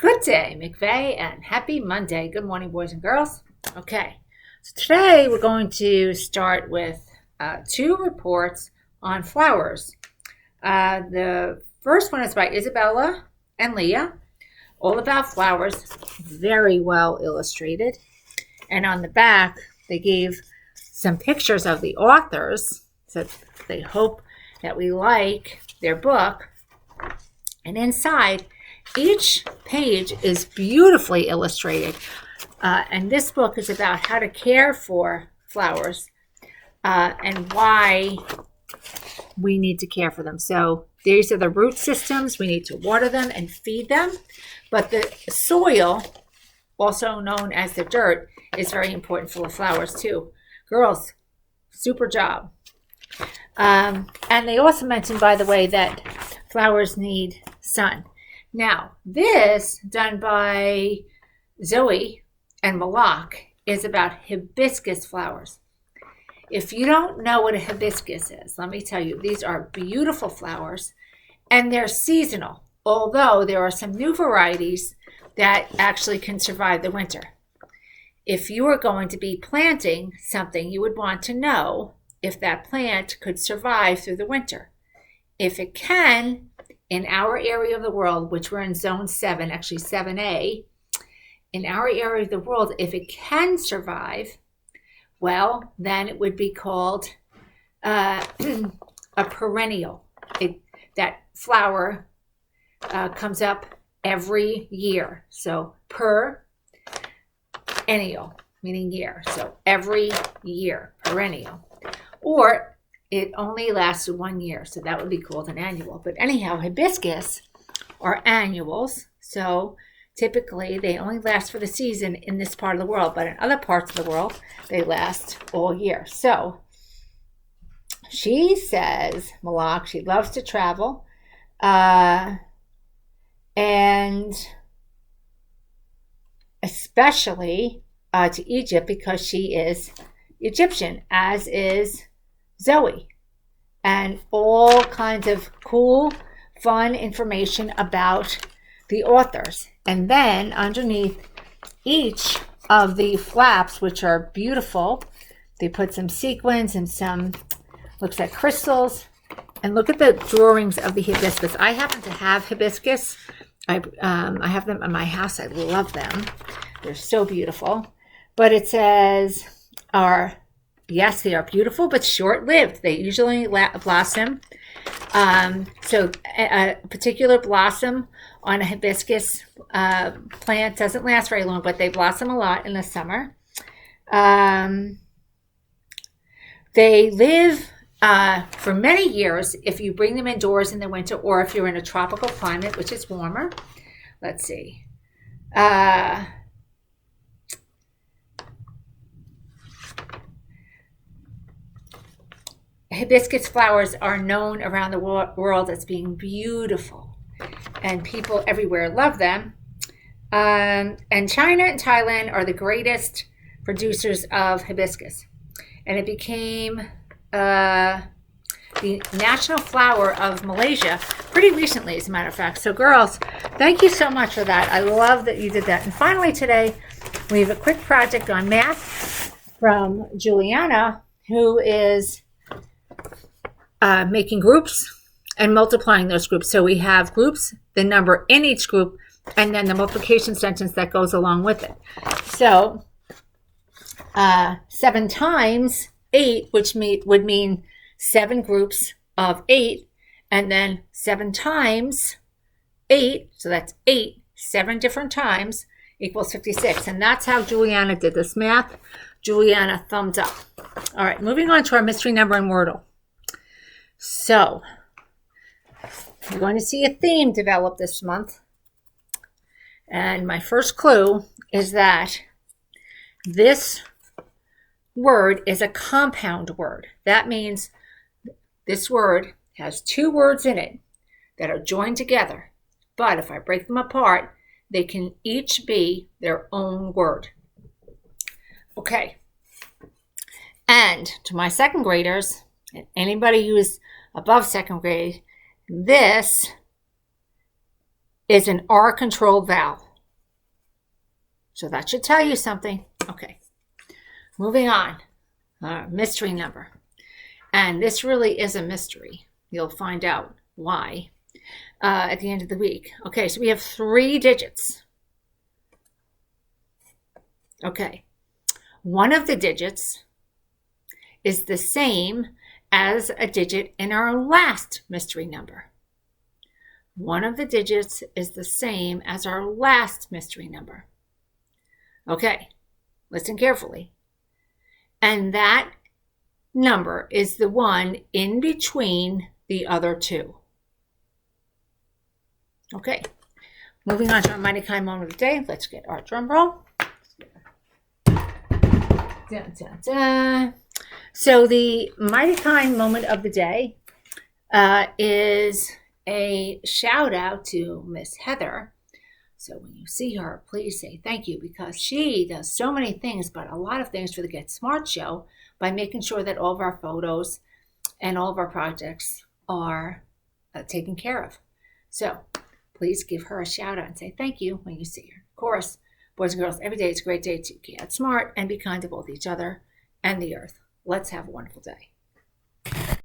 Good day, McVeigh, and happy Monday. Good morning, boys and girls. Okay, so today we're going to start with two reports on flowers. The first one is by Isabella and Leah, all about flowers, very well illustrated. And on the back, they gave some pictures of the authors, so they hope that we like their book. And inside, each page is beautifully illustrated. And this book is about how to care for flowers and why we need to care for them. So these are the root systems. We need to water them and feed them. But the soil, also known as the dirt, is very important for the flowers too. Girls, super job. And they also mentioned, by the way, that flowers need sun. Now, this, done by Zoe and Malak, is about hibiscus flowers. If you don't know what a hibiscus is, let me tell you, these are beautiful flowers, and they're seasonal, although there are some new varieties that actually can survive the winter. If you are going to be planting something, you would want to know if that plant could survive through the winter. If it can, in our area of the world, which we're in zone 7, actually 7A, in our area of the world, if it can survive, well, then it would be called a perennial. That flower comes up every year. So perennial, meaning year. So every year, perennial. Or it only lasts 1 year, so that would be called an annual. But anyhow, hibiscus are annuals, so typically they only last for the season in this part of the world, but in other parts of the world, they last all year. So she says, Malak, she loves to travel, and especially to Egypt because she is Egyptian, as is Zoe, and all kinds of cool, fun information about the authors. And then underneath each of the flaps, which are beautiful, they put some sequins and some, looks like crystals. And look at the drawings of the hibiscus. I happen to have hibiscus. I have them in my house. I love them. They're so beautiful. But it says, yes, they are beautiful, but short-lived. They usually blossom. So a particular blossom on a hibiscus plant doesn't last very long, but they blossom a lot in the summer. They live for many years if you bring them indoors in the winter, or if you're in a tropical climate, which is warmer. Let's see. Hibiscus flowers are known around the world as being beautiful, and people everywhere love them. And China and Thailand are the greatest producers of hibiscus. And it became the national flower of Malaysia pretty recently, as a matter of fact. So girls, thank you so much for that. I love that you did that. And finally today, we have a quick project on math from Juliana, who is making groups and multiplying those groups. So we have groups, the number in each group, and then the multiplication sentence that goes along with it. So 7 times 8, which would mean 7 groups of 8, and then 7 times 8, so that's 8, 7 different times, equals 56. And that's how Juliana did this math. Juliana, thumbs up. All right, moving on to our mystery number in Wordle. So, you're going to see a theme develop this month. And my first clue is that this word is a compound word. That means this word has 2 words in it that are joined together. But if I break them apart, they can each be their own word. Okay. And to my second graders, and anybody who is above second grade, this is an R-controlled vowel. So that should tell you something. Okay, moving on. Mystery number. And this really is a mystery. You'll find out why at the end of the week. Okay, so we have 3 digits. Okay, one of the digits is the same as a digit in our last mystery number. One of the digits is the same as our last mystery number. Okay, listen carefully. And that number is the one in between the other 2. Okay, moving on to our Mighty Kind moment of the day. Let's get our drum roll. Dun, dun, dun. So the Mighty Kind moment of the day is a shout out to Miss Heather. So when you see her, please say thank you, because she does so many things, but a lot of things for the Get Smart show by making sure that all of our photos and all of our projects are taken care of. So please give her a shout out and say thank you when you see her. Of course, boys and girls, every day is a great day to get smart and be kind to both each other and the earth. Let's have a wonderful day.